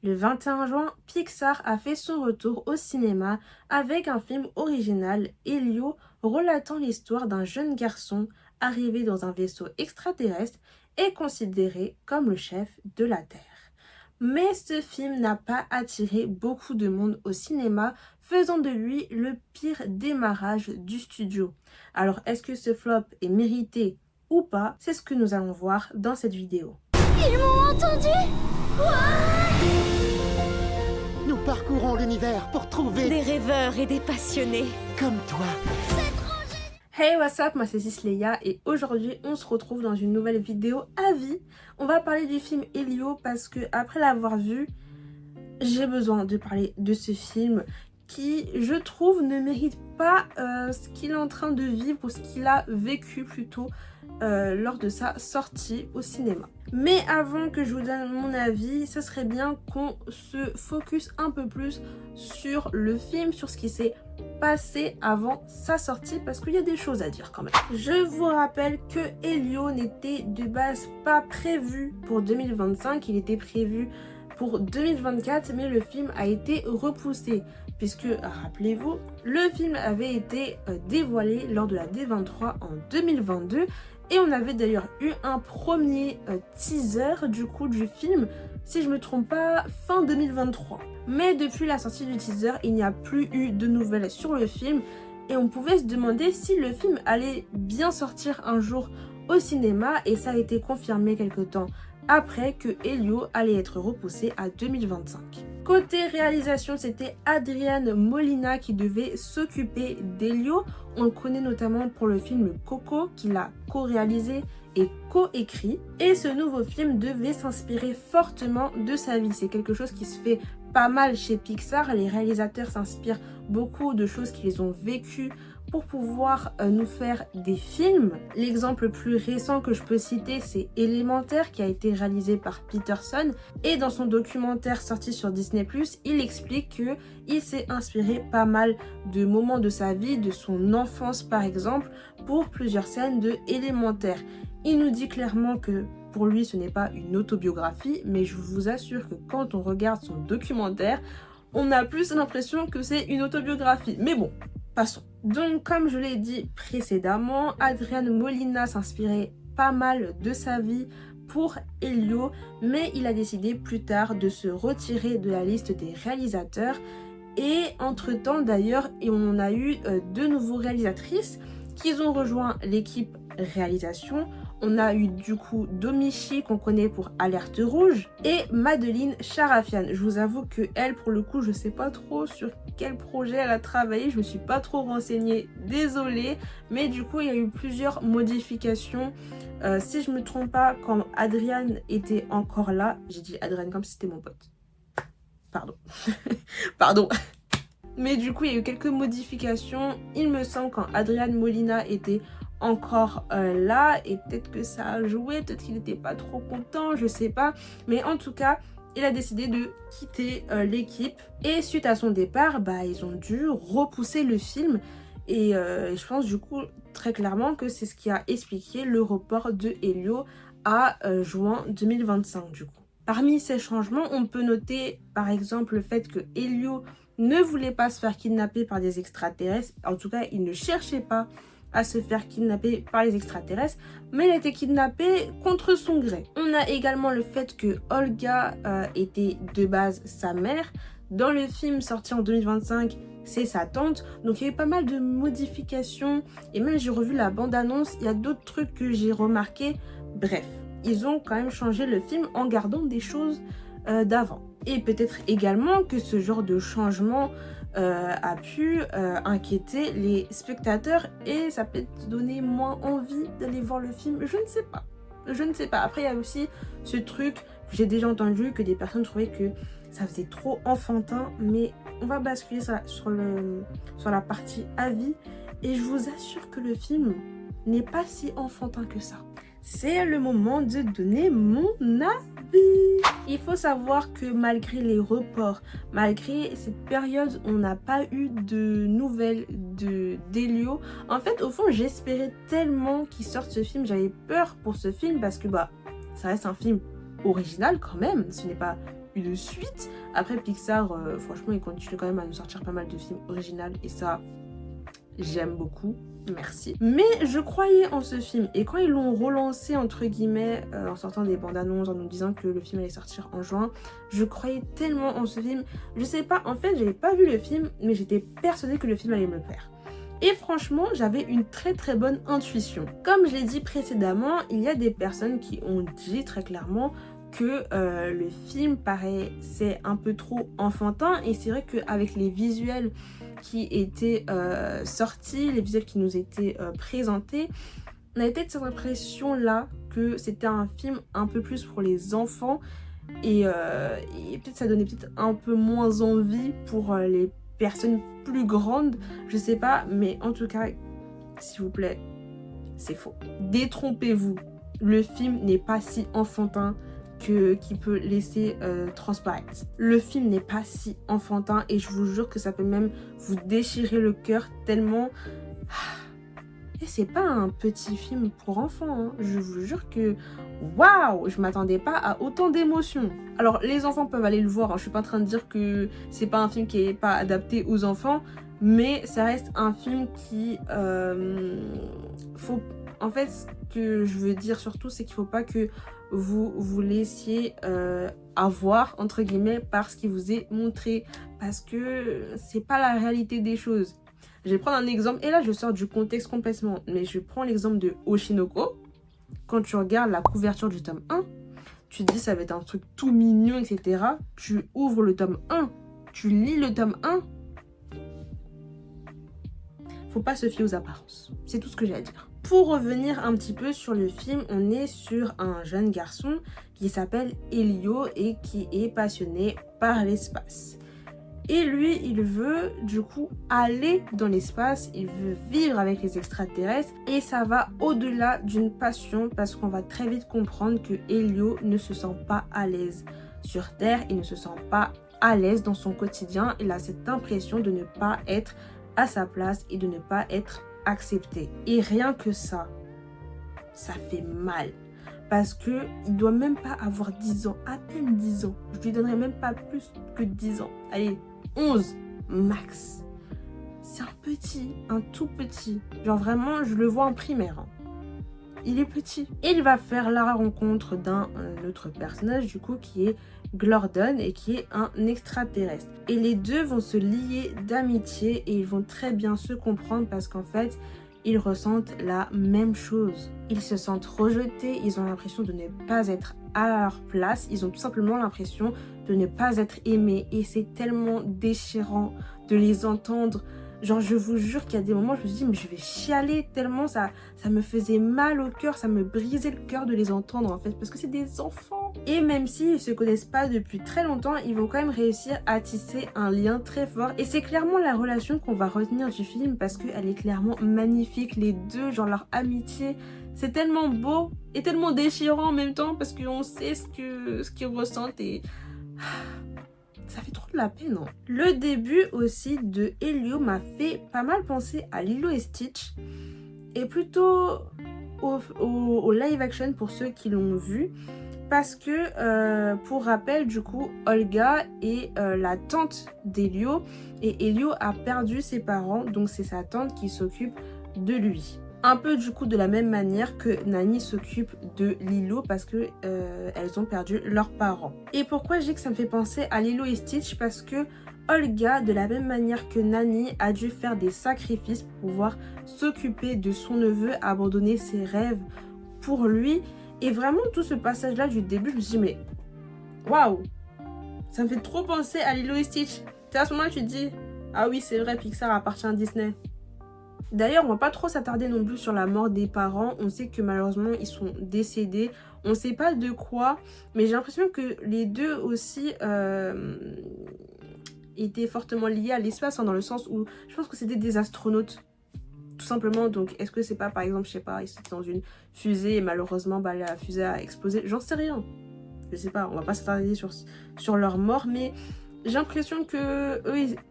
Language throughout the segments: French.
Le 21 juin, Pixar a fait son retour au cinéma avec un film original, Elio, relatant l'histoire d'un jeune garçon arrivé dans un vaisseau extraterrestre et considéré comme le chef de la Terre. Mais ce film n'a pas attiré beaucoup de monde au cinéma, faisant de lui le pire démarrage du studio. Alors, est-ce que ce flop est mérité ou pas? C'est ce que nous allons voir dans cette vidéo. Ils m'ont entendu. Nous parcourons l'univers pour trouver Des rêveurs et des passionnés. comme toi. Hey, what's up, moi c'est Cisleia et aujourd'hui on se retrouve dans une nouvelle vidéo avis. On va parler du film Elio parce que après l'avoir vu, j'ai besoin de parler de ce film qui, je trouve, ne mérite pas ce qu'il est en train de vivre ou ce qu'il a vécu plutôt lors de sa sortie au cinéma. Mais avant que je vous donne mon avis, ce serait bien qu'on se focus un peu plus sur le film, sur ce qui s'est passé avant sa sortie, parce qu'il y a des choses à dire quand même. Je vous rappelle que Elio n'était de base pas prévu pour 2025, il était prévu pour 2024, mais le film a été repoussé puisque, rappelez-vous, le film avait été dévoilé lors de la D23 en 2022 et on avait d'ailleurs eu un premier teaser du coup du film, si je me trompe pas, fin 2023. Mais depuis la sortie du teaser, il n'y a plus eu de nouvelles sur le film et on pouvait se demander si le film allait bien sortir un jour au cinéma et ça a été confirmé quelque temps après que Elio allait être repoussé à 2025. Côté réalisation, c'était Adrian Molina qui devait s'occuper d'Elio. On le connaît notamment pour le film Coco qu'il a co-réalisé et co-écrit. Et ce nouveau film devait s'inspirer fortement de sa vie. C'est quelque chose qui se fait pas mal chez Pixar. Les réalisateurs s'inspirent beaucoup de choses qu'ils ont vécues pour pouvoir nous faire des films. L'exemple le plus récent que je peux citer, c'est Élémentaire qui a été réalisé par Peterson et dans son documentaire sorti sur Disney+, il explique que il s'est inspiré pas mal de moments de sa vie, de son enfance par exemple, pour plusieurs scènes de Élémentaire. Il nous dit clairement que pour lui ce n'est pas une autobiographie, mais je vous assure que quand on regarde son documentaire, on a plus l'impression que c'est une autobiographie. Mais bon, passons. Donc, comme je l'ai dit précédemment, Adrian Molina s'inspirait pas mal de sa vie pour Elio, mais il a décidé plus tard de se retirer de la liste des réalisateurs. Et entre-temps, d'ailleurs, on a eu deux nouveaux réalisatrices qui ont rejoint l'équipe réalisation. On a eu du coup Domichi qu'on connaît pour Alerte Rouge et Madeline Charafian. Je vous avoue que elle, pour le coup, je sais pas trop sur quel projet elle a travaillé, je me suis pas trop renseignée, désolée, mais du coup il y a eu plusieurs modifications. Si je me trompe pas, quand Adrian était encore là, j'ai dit Adrian comme si c'était mon pote. Pardon. Pardon. Mais du coup il y a eu quelques modifications, il me semble, quand Adrian Molina était encore là, et peut-être que ça a joué, peut-être qu'il n'était pas trop content, je sais pas, mais en tout cas il a décidé de quitter l'équipe et suite à son départ, ils ont dû repousser le film et je pense du coup très clairement que c'est ce qui a expliqué le report de Elio à juin 2025 du coup. Parmi ces changements, on peut noter par exemple le fait que Elio ne voulait pas se faire kidnapper par des extraterrestres, en tout cas il ne cherchait pas à se faire kidnapper par les extraterrestres, mais il a été kidnappé contre son gré. On a également le fait que Olga était de base sa mère. Dans le film sorti en 2025, c'est sa tante. Donc il y a eu pas mal de modifications. Et même j'ai revu la bande-annonce, il y a d'autres trucs que j'ai remarqué. Bref, ils ont quand même changé le film en gardant des choses d'avant. Et peut-être également que ce genre de changement a pu inquiéter les spectateurs et ça peut donner moins envie d'aller voir le film, je ne sais pas. Je ne sais pas. Après, il y a aussi ce truc que j'ai déjà entendu, que des personnes trouvaient que ça faisait trop enfantin, mais on va basculer sur la partie avis et je vous assure que le film n'est pas si enfantin que ça. C'est le moment de donner mon avis. Il faut savoir que malgré les reports, malgré cette période où on n'a pas eu de nouvelles d'Elio, en fait au fond j'espérais tellement qu'il sorte ce film, j'avais peur pour ce film parce que ça reste un film original quand même, ce n'est pas une suite. Après Pixar, franchement, ils continuent quand même à nous sortir pas mal de films originaux et ça, j'aime beaucoup. Merci. Mais je croyais en ce film et quand ils l'ont relancé entre guillemets en sortant des bandes annonces, en nous disant que le film allait sortir en juin, je croyais tellement en ce film. Je sais pas, en fait j'avais pas vu le film mais j'étais persuadée que le film allait me plaire. Et franchement, j'avais une très très bonne intuition. Comme je l'ai dit précédemment, il y a des personnes qui ont dit très clairement que le film paraissait un peu trop enfantin. Et c'est vrai qu'avec les visuels qui étaient sortis, les visuels qui nous étaient présentés, on avait peut-être cette impression-là que c'était un film un peu plus pour les enfants. Et peut-être ça donnait peut-être un peu moins envie pour les personnes plus grandes, je sais pas, mais en tout cas, s'il vous plaît, c'est faux. Détrompez-vous, le film n'est pas si enfantin qu'il peut laisser transparaître. Le film n'est pas si enfantin et je vous jure que ça peut même vous déchirer le cœur tellement... Et c'est pas un petit film pour enfants, hein. Je vous jure que waouh, je m'attendais pas à autant d'émotions. Alors les enfants peuvent aller le voir, hein. Je suis pas en train de dire que c'est pas un film qui est pas adapté aux enfants, mais ça reste un film qui faut... En fait, ce que je veux dire surtout, c'est qu'il faut pas que vous vous laissiez avoir entre guillemets par ce qui vous est montré, parce que c'est pas la réalité des choses. Je vais prendre un exemple, et là je sors du contexte complètement, mais je prends l'exemple de Oshinoko. Quand tu regardes la couverture du tome 1, tu te dis ça va être un truc tout mignon, etc. Tu ouvres le tome 1, tu lis le tome 1. Faut pas se fier aux apparences. C'est tout ce que j'ai à dire. Pour revenir un petit peu sur le film, on est sur un jeune garçon qui s'appelle Elio et qui est passionné par l'espace. Et lui, il veut du coup aller dans l'espace, il veut vivre avec les extraterrestres et ça va au-delà d'une passion parce qu'on va très vite comprendre que Elio ne se sent pas à l'aise sur Terre, il ne se sent pas à l'aise dans son quotidien, il a cette impression de ne pas être à sa place et de ne pas être accepté. Et rien que ça fait mal. Parce que il doit même pas avoir 10 ans, à peine 10 ans. Je lui donnerais même pas plus que 10 ans. Allez, 11 max. C'est un petit, un tout petit. Genre vraiment, je le vois en primaire. Hein. Il est petit. Et il va faire la rencontre d'un autre personnage du coup qui est Glordon et qui est un extraterrestre. Et les deux vont se lier d'amitié et ils vont très bien se comprendre parce qu'en fait, ils ressentent la même chose. Ils se sentent rejetés, ils ont l'impression de ne pas être à leur place, ils ont tout simplement l'impression de ne pas être aimés et c'est tellement déchirant de les entendre. Genre je vous jure qu'il y a des moments où je me suis dit mais je vais chialer tellement ça me faisait mal au cœur, ça me brisait le cœur de les entendre en fait parce que c'est des enfants. Et même s'ils se connaissent pas depuis très longtemps, ils vont quand même réussir à tisser un lien très fort et c'est clairement la relation qu'on va retenir du film parce qu'elle est clairement magnifique, les deux, genre leur amitié, c'est tellement beau et tellement déchirant en même temps parce qu'on sait ce qu'ils ressentent et... Ça fait trop de la peine. Hein. Le début aussi de Elio m'a fait pas mal penser à Lilo et Stitch. Et plutôt au live action pour ceux qui l'ont vu. Parce que, pour rappel, du coup, Olga est la tante d'Elio. Et Elio a perdu ses parents. Donc c'est sa tante qui s'occupe de lui. Un peu du coup de la même manière que Nani s'occupe de Lilo parce que elles ont perdu leurs parents. Et pourquoi je dis que ça me fait penser à Lilo et Stitch? Parce que Olga, de la même manière que Nani, a dû faire des sacrifices pour pouvoir s'occuper de son neveu, abandonner ses rêves pour lui. Et vraiment tout ce passage-là du début, je me suis dit mais waouh, ça me fait trop penser à Lilo et Stitch. C'est à ce moment-là que tu te dis ah oui c'est vrai, Pixar appartient à Disney. D'ailleurs, on va pas trop s'attarder non plus sur la mort des parents. On sait que malheureusement, ils sont décédés. On sait pas de quoi, mais j'ai l'impression que les deux aussi étaient fortement liés à l'espace, hein, dans le sens où je pense que c'était des astronautes, tout simplement. Donc, est-ce que c'est pas, par exemple, je sais pas, ils étaient dans une fusée et malheureusement, bah, la fusée a explosé. J'en sais rien. Je sais pas, on va pas s'attarder sur leur mort, mais j'ai l'impression que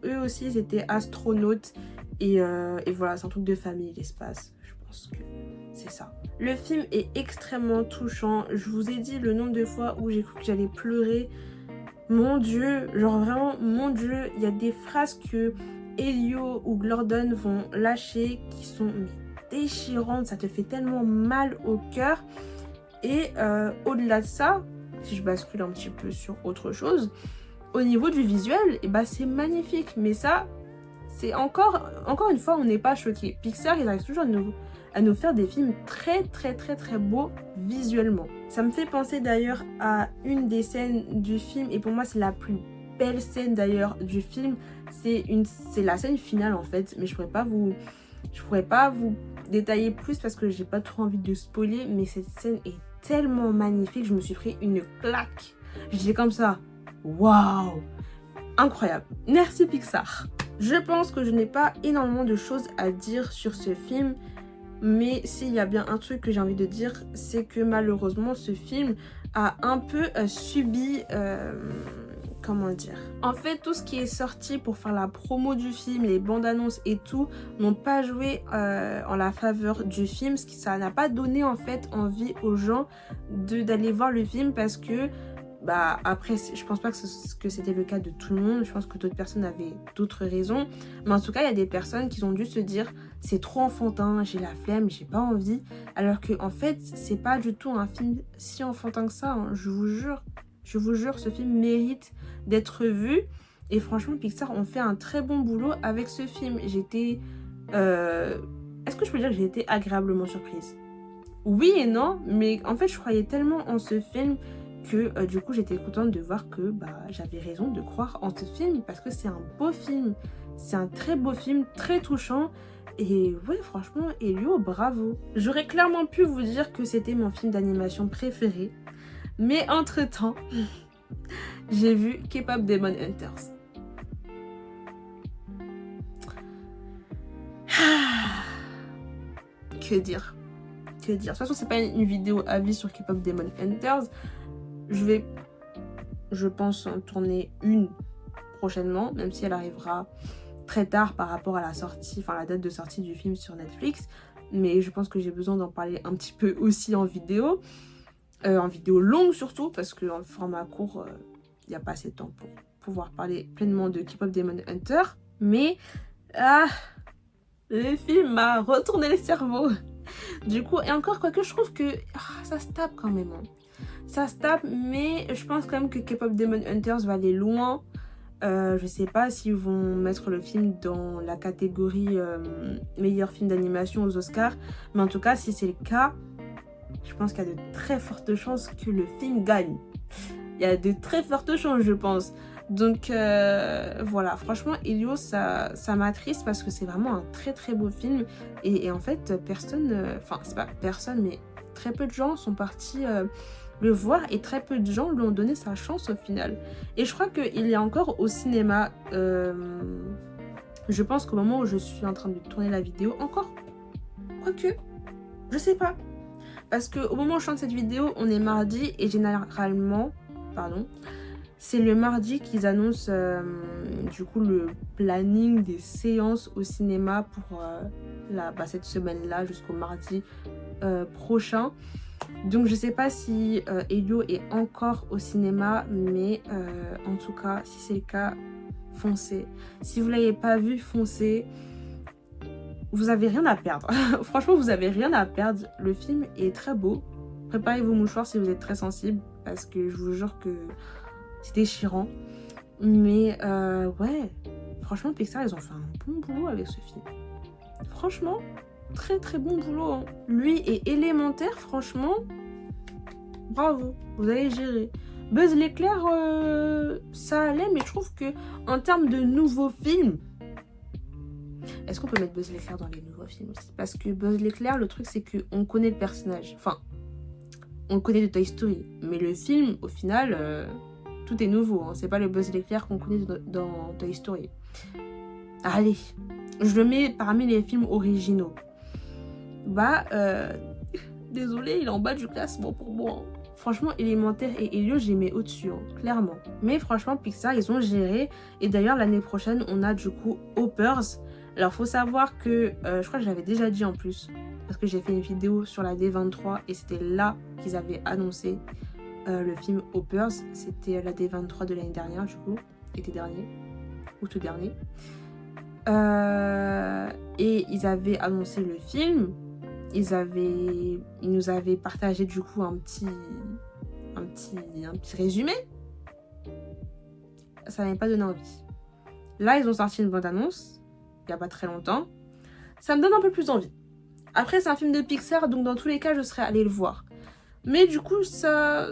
eux aussi, ils étaient astronautes. Et voilà, c'est un truc de famille, l'espace. Je pense que c'est ça. Le film est extrêmement touchant. Je vous ai dit le nombre de fois où j'ai cru que j'allais pleurer. Mon Dieu, genre vraiment, mon Dieu, il y a des phrases que Elio ou Gordon vont lâcher qui sont déchirantes, ça te fait tellement mal au cœur. Et au-delà de ça, si je bascule un petit peu sur autre chose, au niveau du visuel, et bah c'est magnifique. Mais ça, c'est encore une fois, on n'est pas choqué. Pixar, ils arrivent toujours à nous faire des films très beaux visuellement. Ça me fait penser d'ailleurs à une des scènes du film, et pour moi c'est la plus belle scène d'ailleurs du film. C'est la scène finale en fait, mais je pourrais pas vous détailler plus parce que j'ai pas trop envie de spoiler, mais cette scène est tellement magnifique, je me suis pris une claque. J'étais comme ça, waouh, incroyable. Merci Pixar. Je pense que je n'ai pas énormément de choses à dire sur ce film, mais s'il y a bien un truc que j'ai envie de dire, c'est que malheureusement ce film a un peu subi... comment dire? En fait, tout ce qui est sorti pour faire la promo du film, les bandes annonces et tout, n'ont pas joué en la faveur du film, ce qui ça n'a pas donné en fait envie aux gens d'aller voir le film parce que bah après je pense pas que c'était le cas de tout le monde, je pense que d'autres personnes avaient d'autres raisons, mais en tout cas il y a des personnes qui ont dû se dire c'est trop enfantin, j'ai la flemme, j'ai pas envie, alors que en fait c'est pas du tout un film si enfantin que ça, hein, je vous jure, ce film mérite d'être vu. Et franchement, Pixar ont fait un très bon boulot avec ce film. J'étais... Est-ce que je peux dire que j'ai été agréablement surprise? Oui et non, mais en fait, je croyais tellement en ce film que du coup, j'étais contente de voir que j'avais raison de croire en ce film parce que c'est un beau film. C'est un très beau film, très touchant. Et ouais, franchement, Elio, bravo. J'aurais clairement pu vous dire que c'était mon film d'animation préféré. Mais entre-temps, j'ai vu K-pop Demon Hunters. Que dire? De toute façon, c'est pas une vidéo avis sur K-pop Demon Hunters. Je pense en tourner une prochainement, même si elle arrivera très tard par rapport à la sortie, enfin la date de sortie du film sur Netflix. Mais je pense que j'ai besoin d'en parler un petit peu aussi en vidéo. En vidéo longue surtout, parce qu'en format court, il n'y a pas assez de temps pour pouvoir parler pleinement de K-pop Demon Hunter. Mais le film m'a retourné le cerveau. Du coup, et encore quoique je trouve que ça se tape quand même. Hein. Ça se tape, mais je pense quand même que K-pop Demon Hunters va aller loin. Je sais pas s'ils vont mettre le film dans la catégorie meilleur film d'animation aux Oscars. Mais en tout cas, si c'est le cas, je pense qu'il y a de très fortes chances que le film gagne. Il y a de très fortes chances, je pense. Donc voilà, franchement, Elio, ça m'attriste parce que c'est vraiment un très beau film. Et en fait, personne, enfin, c'est pas personne, mais très peu de gens sont partis le voir et très peu de gens lui ont donné sa chance au final. Et je crois qu'il est encore au cinéma. Je pense qu'au moment où je suis en train de tourner la vidéo, encore, quoique, je sais pas. Parce qu'au moment où je chante cette vidéo, on est mardi et généralement, c'est le mardi qu'ils annoncent du coup le planning des séances au cinéma pour cette semaine-là jusqu'au mardi prochain. Donc je sais pas si Elio est encore au cinéma, mais en tout cas, si c'est le cas, foncez. Si vous l'avez pas vu, foncez. Vous avez rien à perdre. Franchement, vous avez rien à perdre. Le film est très beau. Préparez vos mouchoirs si vous êtes très sensible, parce que je vous jure que c'est déchirant. Mais ouais, franchement, Pixar, ils ont fait un bon boulot avec ce film. Franchement, très bon boulot. Hein. Lui et Élémentaire, franchement, bravo, vous avez géré. Buzz l'éclair, ça allait, mais je trouve que en termes de nouveaux films, est-ce qu'on peut mettre Buzz l'éclair dans les nouveaux films aussi? Parce que Buzz l'éclair, le truc, c'est qu'on connaît le personnage. Enfin, on le connaît de Toy Story. Mais le film, au final, tout est nouveau. Hein. C'est pas le Buzz l'éclair qu'on connaît dans Toy Story. Allez, je le mets parmi les films originaux. Désolé, il est en bas du classement pour moi. Franchement, Élémentaire et Elio, je les mets au-dessus, hein, clairement. Mais franchement, Pixar, ils ont géré. Et d'ailleurs, l'année prochaine, on a du coup Hoppers. Alors, faut savoir que, je crois que j'avais déjà dit en plus, parce que j'ai fait une vidéo sur la D23 et c'était là qu'ils avaient annoncé le film Hoppers, c'était la D23 de l'année dernière du coup, été dernier, ou tout dernier. Et ils avaient annoncé le film, ils nous avaient partagé du coup un petit résumé. Ça m'avait pas donné envie. Là, ils ont sorti une bande-annonce, il y a pas très longtemps. Ça me donne un peu plus envie. Après, c'est un film de Pixar, donc dans tous les cas, je serais allée le voir. Mais du coup, ça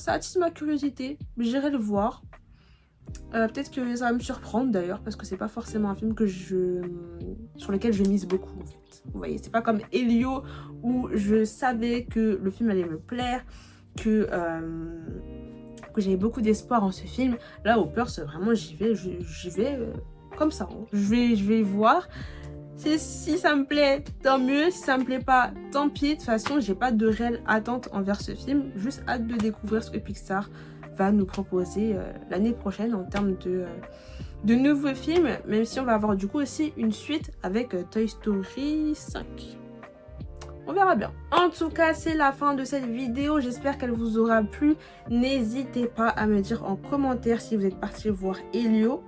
attise ma curiosité. J'irai le voir. Peut-être que ça va me surprendre d'ailleurs, parce que c'est pas forcément un film sur lequel je mise beaucoup en fait. Vous voyez, c'est pas comme Elio où je savais que le film allait me plaire, que j'avais beaucoup d'espoir en ce film. Là, Hoppers, vraiment, j'y vais comme ça. Hein. Je vais voir. Si ça me plaît, tant mieux. Si ça me plaît pas, tant pis. De toute façon, j'ai pas de réelle attente envers ce film. Juste hâte de découvrir ce que Pixar va nous proposer l'année prochaine en termes de nouveaux films. Même si on va avoir du coup aussi une suite avec Toy Story 5. On verra bien. En tout cas, c'est la fin de cette vidéo. J'espère qu'elle vous aura plu. N'hésitez pas à me dire en commentaire si vous êtes parti voir Elio.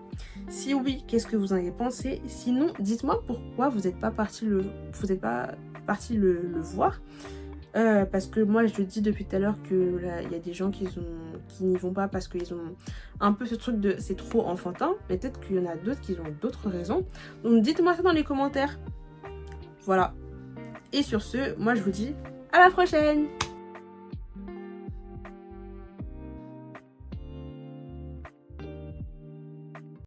Si oui, qu'est-ce que vous en avez pensé? Sinon, dites-moi pourquoi vous n'êtes pas parti le voir. Parce que moi, je dis depuis tout à l'heure qu'il y a des gens qui n'y vont pas parce qu'ils ont un peu ce truc de c'est trop enfantin. Mais peut-être qu'il y en a d'autres qui ont d'autres raisons. Donc, dites-moi ça dans les commentaires. Voilà. Et sur ce, moi, je vous dis à la prochaine!